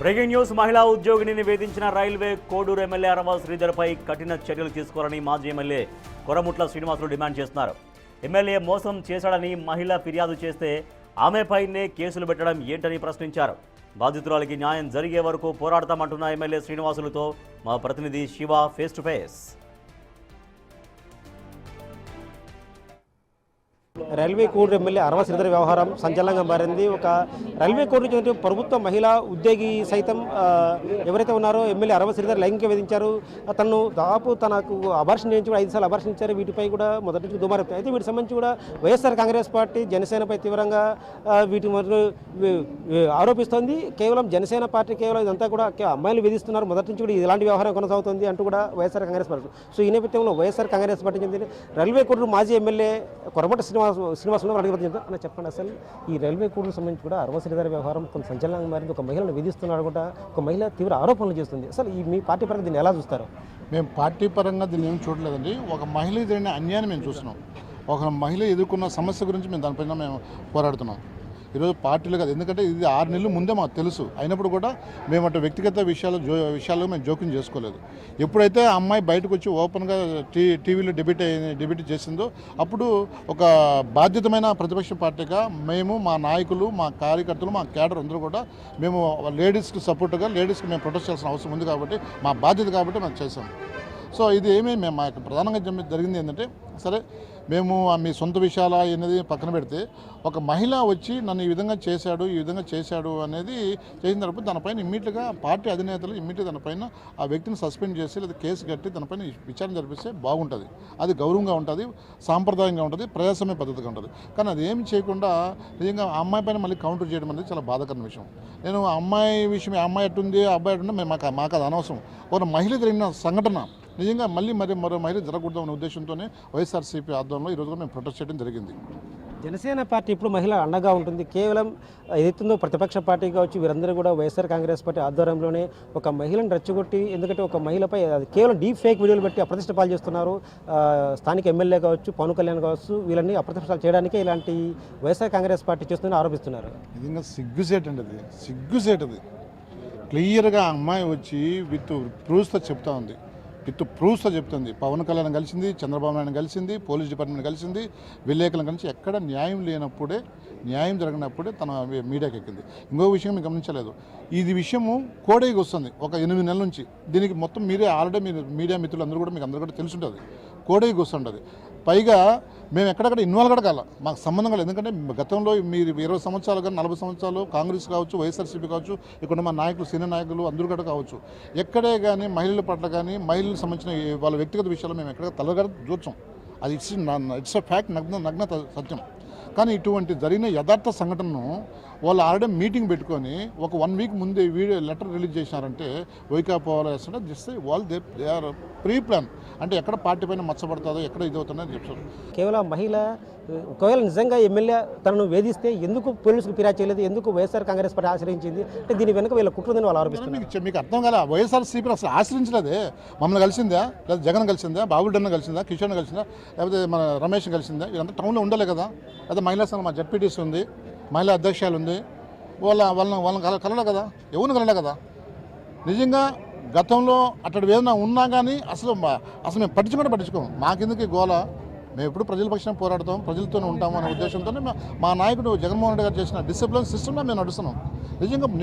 Breaking news. మహిళా ఉద్యోగిని వేధించిన railway Koduru MLA అరవ శ్రీధర్పై కఠిన చర్యలు తీసుకోవాలని మాజీ ఎమ్మెల్యే కొరముట్ల శ్రీనివాసులు డిమాండ్ చేస్తున్నారు. ఎమ్మెల్యే మోసం చేశాడని మహిళ ఫిర్యాదు చేస్తే ఆమెపైనే కేసులు పెట్టడం ఏంటని ప్రశ్నించారు. బాధితురాలికి న్యాయం జరిగే వరకు పోరాడతామంటున్న ఎమ్మెల్యే శ్రీనివాసులతో మా ప్రతినిధి Siva face to face. Railway కోడ్ ఎమ్మెల్యే అరవ శ్రీధర్ వ్యవహారం సంచలనంగా మారింది. ఒక రైల్వే కోడ్ నుంచి ప్రభుత్వ మహిళా ఉద్యోగి సైతం ఎవరైతే ఉన్నారో ఎమ్మెల్యే అరవ శ్రీధర్ లైంగిక వేధించారు. తను దాదాపు తనకు అబార్షన్ చేయించి కూడా 5 సార్లు అబార్షన్ ఇచ్చారు. వీటిపై కూడా మొదటి నుంచి దుమారం. అయితే వీటికి సంబంధించి కూడా వైఎస్ఆర్ కాంగ్రెస్ పార్టీ జనసేనపై తీవ్రంగా వీటి ఆరోపిస్తోంది. కేవలం జనసేన పార్టీ కేవలం ఇదంతా కూడా అమ్మాయిలు వేధిస్తున్నారు, మొదటి నుంచి కూడా ఇలాంటి వ్యవహారం కొనసాగుతుంది అంటూ కూడా వైఎస్ఆర్ కాంగ్రెస్ పార్టీ. సో ఈ నేపథ్యంలో వైఎస్ఆర్ కాంగ్రెస్ పార్టీ చెందిన రైల్వే కోడ్ మాజీ ఎమ్మెల్యే కొరమట శ్రీనివాసులు అడిగిన చెప్పండి, అసలు ఈ రైల్వే కోడ్కు సంబంధించి కూడా అరవ శ్రీధర్ వ్యవహారం కొంత సంచలనంగా మారింది. ఒక మహిళను వేధిస్తున్నాడు కూడా, ఒక మహిళ తీవ్ర ఆరోపణలు చేస్తుంది. అసలు ఈ మీ పార్టీ పరంగా దీన్ని ఎలా చూస్తారు? మేము పార్టీ పరంగా దీన్ని ఏమి చూడలేదండి. ఒక మహిళ ఎదురైన అన్యాయాన్ని మేము చూస్తున్నాం. ఒక మహిళ ఎదుర్కొన్న సమస్య గురించి మేము దానిపైన మేము పోరాడుతున్నాం. ఈరోజు పార్టీలు కాదు, ఎందుకంటే ఇది 6 నెలల ముందే మాకు తెలుసు. అయినప్పుడు కూడా మేము అటు వ్యక్తిగత విషయాల్లో మేము జోక్యం చేసుకోలేదు. ఎప్పుడైతే ఆ అమ్మాయి బయటకు వచ్చి ఓపెన్గా టీవీలో డిబేట్ చేసిందో అప్పుడు ఒక బాధ్యతమైన ప్రతిపక్ష పార్టీగా మేము, మా నాయకులు, మా కార్యకర్తలు, మా క్యాడర్ అందరూ కూడా మేము లేడీస్కి సపోర్ట్గా లేడీస్కి మేము ప్రొటెక్ట్ చేయాల్సిన అవసరం ఉంది కాబట్టి మా బాధ్యత కాబట్టి మేము చేసాం. సో ఇది మేము మాకు ప్రధానంగా జరిగింది ఏంటంటే, సరే మేము మీ సొంత విషయాల అనేది పక్కన పెడితే ఒక మహిళ వచ్చి నన్ను ఈ విధంగా చేశాడు అనేది చేసిన తర్వాత దానిపైన ఇమ్మీడియట్గా పార్టీ అధినేతలు ఇమ్మీడియట్గా దానిపైన ఆ వ్యక్తిని సస్పెండ్ చేసి లేదా కేసు కట్టి దానిపైన విచారణ జరిపిస్తే బాగుంటుంది. అది గౌరవంగా ఉంటుంది, సాంప్రదాయంగా ఉంటుంది, ప్రజాస్వామ్య పద్ధతిగా ఉంటుంది. కానీ అది ఏమి చేయకుండా నిజంగా ఆ అమ్మాయి పైన మళ్ళీ కౌంటర్ చేయడం అనేది చాలా బాధాకరమైన విషయం. నేను ఆ అమ్మాయి విషయం, ఆ అమ్మాయి ఎట్టుంది, ఆ అబ్బాయి ఎట్టుందో మాకు అది అనవసరం. ఒక మహిళ జరిగిన సంఘటన నిజంగా మరో మహిళ జరగకూడదు అనే ఉద్దేశంతోనే వైఎస్ఆర్సీపీ ఆధ్వర్యంలో ఈరోజు మేము ప్రొటెస్ట్ చేయడం జరిగింది. జనసేన పార్టీ ఇప్పుడు మహిళ అండగా ఉంటుంది. కేవలం ఏదైతుందో ప్రతిపక్ష పార్టీ కావచ్చు, వీరందరూ కూడా వైఎస్ఆర్ కాంగ్రెస్ పార్టీ ఆధ్వర్యంలోనే ఒక మహిళను రెచ్చగొట్టి, ఎందుకంటే ఒక మహిళపై అది కేవలం డీప్ ఫేక్ వీడియోలు పెట్టి అప్రతిష్ట పాలు చేస్తున్నారు. స్థానిక ఎమ్మెల్యే కావచ్చు, పవన్ కళ్యాణ్ కావచ్చు, వీళ్ళని అప్రతిష్టాలు చేయడానికే ఇలాంటి వైఎస్ఆర్ కాంగ్రెస్ పార్టీ చేస్తుందని ఆరోపిస్తున్నారు. నిజంగా సిగ్గుసేటండి, అది సిగ్గుసేటది. క్లియర్గా అమ్మాయి వచ్చి విత్ ప్రూఫ్స్తో చెప్తా ఉంది, చెప్తుంది. పవన్ కళ్యాణ్ కలిసింది, చంద్రబాబు నాయుడు కలిసింది, పోలీస్ డిపార్ట్మెంట్ కలిసింది, విలేకరులను కలిసి ఎక్కడ న్యాయం లేనప్పుడే, న్యాయం జరగనప్పుడే తన మీడియాకి ఎక్కింది. ఇంకో విషయం మీకు గమనించలేదు, ఇది విషయము కోడైకి వస్తుంది ఒక 8 నెలల నుంచి. దీనికి మొత్తం మీరే ఆల్రెడీ మీరు మీడియా మిత్రులు అందరూ కూడా మీకు అందరూ కూడా తెలుసుంటుంది. కోడైకి వస్తుంటుంది. పైగా మేము ఎక్కడక్కడ ఇన్వాల్వ్ కూడా కాల, మాకు సంబంధం కాలేదు. ఎందుకంటే గతంలో మీరు 20 సంవత్సరాలు కానీ 40 సంవత్సరాలు కాంగ్రెస్ కావచ్చు, వైఎస్ఆర్సీపీ కావచ్చు, ఇక్కడ మా నాయకులు, సీనియర్ నాయకులు అందరూ కూడా కావచ్చు, ఎక్కడే కానీ మహిళల పట్ల కానీ మహిళలకు సంబంధించిన వాళ్ళ వ్యక్తిగత విషయాలు మేము ఎక్కడ తలగడ చూచాం. అది ఇట్స్ అ ఫ్యాక్ట్, నగ్న సత్యం. కానీ ఇటువంటి జరిగిన యథార్థ సంఘటనను వాళ్ళు ఆల్రెడీ మీటింగ్ పెట్టుకొని ఒక 1 వీక్ ముందే లెటర్ రిలీజ్ చేసినారంటే వైకాపోవాలో వేస్తుంటే జస్ట్ వాళ్ళు దే ఆర్ ప్రీ ప్లాన్. అంటే ఎక్కడ పార్టీ పైన మచ్చబడుతుందో, ఎక్కడ ఇది అవుతుందని చెప్తారు. కేవలం మహిళ ఒకవేళ నిజంగా ఎమ్మెల్యే తనను వేధిస్తే ఎందుకు పోలీసుకు ఫిర్యాదు చేయలేదు, ఎందుకు వైఎస్ఆర్ కాంగ్రెస్ పార్టీ ఆశ్రయించింది అంటే దీని వెనుక వీళ్ళ కుట్రుందని వాళ్ళు ఆరోపిస్తున్నారు. మీకు అర్థం కాలే, వైఎస్ఆర్సీపీ అసలు ఆశ్రయించలేదే. మమ్మల్ని కలిసిందా, లేదా జగన్ కలిసిందా, బాబుడన్న కలిసిందా, కిషోర్ కలిసిందా, లేకపోతే మన రమేష్ కలిసిందా? వీళ్ళంతా టౌన్లో ఉండలే కదా. అదే మహిళా సంఘం, మా జడ్పీటీసీ ఉంది, మహిళా అధ్యక్షాలు ఉంది, వాళ్ళని కలలే కదా, ఎవరిని కలలే కదా. నిజంగా గతంలో అక్కడ ఏదైనా ఉన్నా కానీ అసలు మేము పట్టించుకోము. మాకెందుకు గోల, మేము ఎప్పుడు ప్రజల పక్షాన పోరాడతాం, ప్రజలతోనే ఉంటాము అనే ఉద్దేశంతోనే మా నాయకుడు జగన్మోహన్ రెడ్డి గారు చేసిన డిసిప్లిన్ సిస్టమ్లో మేము నడుస్తున్నాం.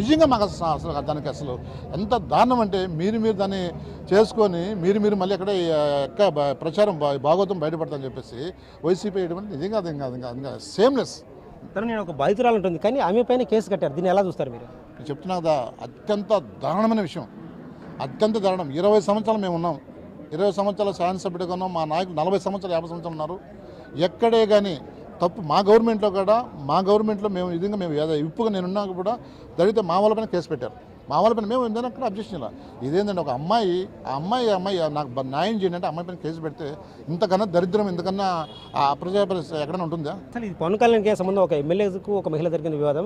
నిజంగా మాకు అసలు దానికి అసలు ఎంత దారుణం అంటే మీరు దాన్ని చేసుకొని మీరు మళ్ళీ ఎక్కడ ప్రచారం భాగవతం బయటపడతామని చెప్పేసి వైసీపీ వేయడం నిజంగా అది సేమ్లెస్. తను నేను ఒక బాధితురాలు ఉంటుంది కానీ ఆమె పైన కేసు కట్టారు, దీన్ని ఎలా చూస్తారు మీరు? నేను చెప్తున్నా కదా, అత్యంత దారుణమైన విషయం, అత్యంత దారుణం. 20 సంవత్సరాలు మేము ఉన్నాం, 20 సంవత్సరాల శాసనసభ్యుడిగా ఉన్నాం. మా నాయకులు 40 సంవత్సరాలు 50 సంవత్సరాలు ఉన్నారు. ఎక్కడే కానీ తప్పు మా గవర్నమెంట్లో మేము నిజంగా మేము ఇప్పుగా నేనున్నా కూడా జరిగితే మా వాళ్ళపైన కేసు పెట్టారు. మా వాళ్ళపైన మేము ఏదైనా అక్కడ అబ్జెక్షన్ ఇలా. ఇదేంటంటే ఒక అమ్మాయి నాకు న్యాయం చేయండి అంటే అమ్మాయి పైన కేసు పెడితే ఇంతకన్నా దరిద్రం, ఇంతకన్నా ప్రజాపరిస్థితి ఎక్కడైనా ఉంటుందా? అసలు ఇది పవన్ కళ్యాణ్ కేసు సంబంధం ఒక ఎమ్మెల్యేకు ఒక మహిళ జరిగిన వివాదం.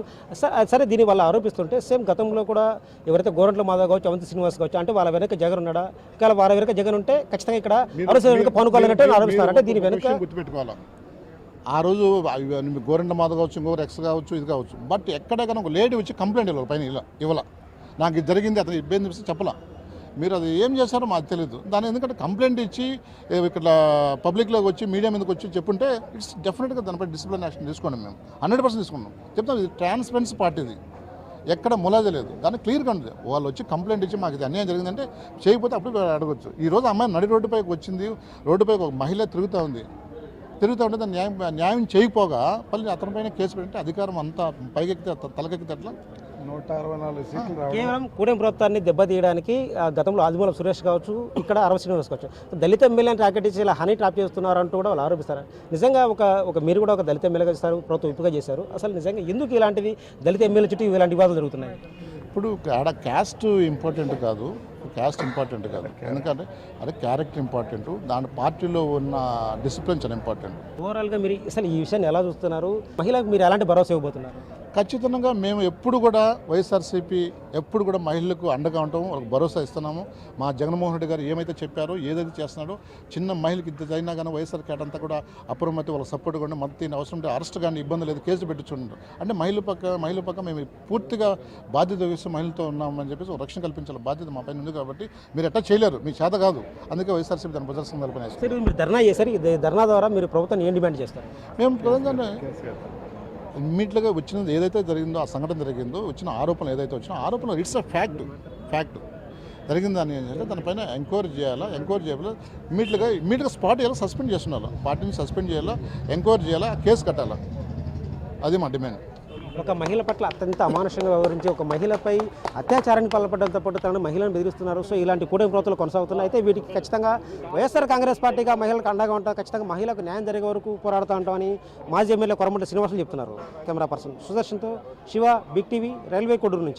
సరే దీన్ని వాళ్ళు ఆరోపిస్తుంటే సేమ్ గతంలో కూడా ఎవరైతే గోరంట్ల మాధవ్ కావచ్చు, అవంతి శ్రీనివాస్ కావచ్చు, అంటే వాళ్ళ వెనక జగన్ ఉన్నాడా, ఒకవేళ వాళ్ళ వెనక జగన్ ఉంటే ఖచ్చితంగా ఇక్కడ పవన్ కళ్యాణ్ అంటే ఆరోపిస్తారు. అంటే దీని వెనక గుర్తుపెట్టుకోవాలి, ఆ రోజు గోరంట్ల మాధవ్ కావచ్చు, ఇంకొకరు ఎక్స్ కావచ్చు, ఇది కావచ్చు, బట్ ఎక్కడైనా ఒక లేడీ వచ్చి కంప్లైంట్ ఇవ్వాలి పైన ఇవ్వాల. నాకు ఇది జరిగింది అతను ఇబ్బంది ఇస్తే చెప్పలా. మీరు అది ఏం చేశారో మాకు తెలియదు. దాని ఎందుకంటే కంప్లైంట్ ఇచ్చి ఇక్కడ పబ్లిక్లోకి వచ్చి మీడియా మీదకి వచ్చి చెప్పుంటే ఇట్స్ డెఫినెట్గా దానిపై డిసిప్లిన్ యాక్షన్ తీసుకోండి. మేము 100% తీసుకున్నాం. చెప్తాం ఇది ట్రాన్స్పరెన్సీ పార్టీది, ఎక్కడ ములాజ లేదు. దాన్ని క్లియర్గా ఉంది. వాళ్ళు వచ్చి కంప్లైంట్ ఇచ్చి మాకు ఇది అన్యాయం జరిగిందంటే చేయకపోతే అప్పుడు అడగచ్చు. ఈరోజు అమ్మాయి నడి రోడ్డుపైకి వచ్చింది, రోడ్డుపైకి ఒక మహిళ తిరుగుతూ ఉంటే దాన్ని న్యాయం చేయకపోగా మళ్ళీ అతనిపైన కేసు పెట్టితే అధికారం అంతా పైకెక్కితే తలకెక్కితే అట్లా 164 సీట్లు కేవలం కూటమి ప్రభుత్వాన్ని దెబ్బతీయడానికి గతంలో ఆదిమూలం సురేష్ కావచ్చు, ఇక్కడ అరవ శ్రీనివాస్ కావచ్చు, దళిత ఎమ్మెల్యేని టార్గెట్ ఇచ్చి ఇలా హనీ ట్రాప్ చేస్తున్నారు అంటూ కూడా వాళ్ళు ఆరోపిస్తారు. నిజంగా మీరు కూడా ఒక దళిత ఎమ్మెల్యేగా చేస్తారు, ప్రభుత్వం విప్పుగా చేశారు. అసలు నిజంగా ఎందుకు ఇలాంటివి దళిత ఎమ్మెల్యే చుట్టూ ఇలాంటి వివాదాలు జరుగుతున్నాయి? ఇప్పుడు ఆడ క్యాస్ట్ ఇంపార్టెంట్ కాదు, ఎందుకంటే అదే క్యారెక్టర్ ఇంపార్టెంట్. దాని పార్టీలో ఉన్న డిసిప్లిన్ చాలా ఇంపార్టెంట్. ఓవరాల్గా మీరు అసలు ఈ విషయాన్ని ఎలా చూస్తున్నారు? మహిళలకు మీరు ఎలాంటి భరోసా ఇవ్వబోతున్నారు? ఖచ్చితంగా మేము ఎప్పుడు కూడా వైఎస్ఆర్సీపీ ఎప్పుడు కూడా మహిళలకు అండగా ఉంటాము, వాళ్ళకి భరోసా ఇస్తున్నాము. మా జగన్మోహన్ రెడ్డి గారు ఏమైతే చెప్పారో, ఏదైతే చేస్తున్నాడో, చిన్న మహిళకి ఇంత అయినా కానీ వైఎస్ఆర్ కేటంతా కూడా అప్రమత్తి వాళ్ళకి సపోర్ట్గా ఉండి మద్దతు అవసరం ఉంటే అరెస్ట్ కానీ ఇబ్బంది లేదు, కేసు పెట్టించుంటారు. అంటే మహిళ పక్క మేము పూర్తిగా బాధ్యత వహిస్తూ మహిళతో ఉన్నామని చెప్పేసి ఒక రక్షణ కల్పించాలి బాధ్యత మా పైన ఉంది. కాబట్టి మీరు ఎట్లా చేయలేరు, మీ చేత కాదు. అందుకే వైఎస్ఆర్సీపీ దాని ప్రదర్శన కల్పనేస్తారు. సరే, మీరు ధర్నా చేశారు. ఈ ధర్నా ద్వారా మీరు ప్రభుత్వాన్ని ఏం డిమాండ్ చేస్తారు? మేము ప్రధానంగా ఇమ్మీడియట్గా వచ్చినది ఏదైతే జరిగిందో, ఆ సంఘటన జరిగిందో, వచ్చిన ఆరోపణలు ఏదైతే వచ్చినా ఆరోపణలు ఇట్స్ అ ఫ్యాక్ట్ జరిగిందని ఏంటంటే దానిపైన ఎంక్వైరీ చేయాలా, ఇమ్మీడియట్గా స్పాట్ చేయాలా, సస్పెండ్ చేస్తున్నారు, పార్టీని సస్పెండ్ చేయాలా, ఎంక్వైరీ చేయాలా, కేసు కట్టాలా. అది మా డిమాండ్. ఒక మహిళ పట్ల అత్యంత అమానుషంగా వ్యవహరించి ఒక మహిళపై అత్యాచారానికి పాల్పడంతో పాటు తనను మహిళలను బెదిరిస్తున్నారు. సో ఇలాంటి కూటమి ప్రభుత్వాలు కొనసాగుతున్నాయి. అయితే వీటికి ఖచ్చితంగా వైఎస్ఆర్ కాంగ్రెస్ పార్టీగా మహిళలకు అండగా ఉంటాం, ఖచ్చితంగా మహిళలకు న్యాయం జరిగే వరకు పోరాడుతూ ఉంటామని మాజీ ఎమ్మెల్యే కొరమంటి శ్రీనివాసులు చెప్తున్నారు. కెమెరా పర్సన్ సుదర్శన్తో Siva, big TV, railway Koduru నుంచి.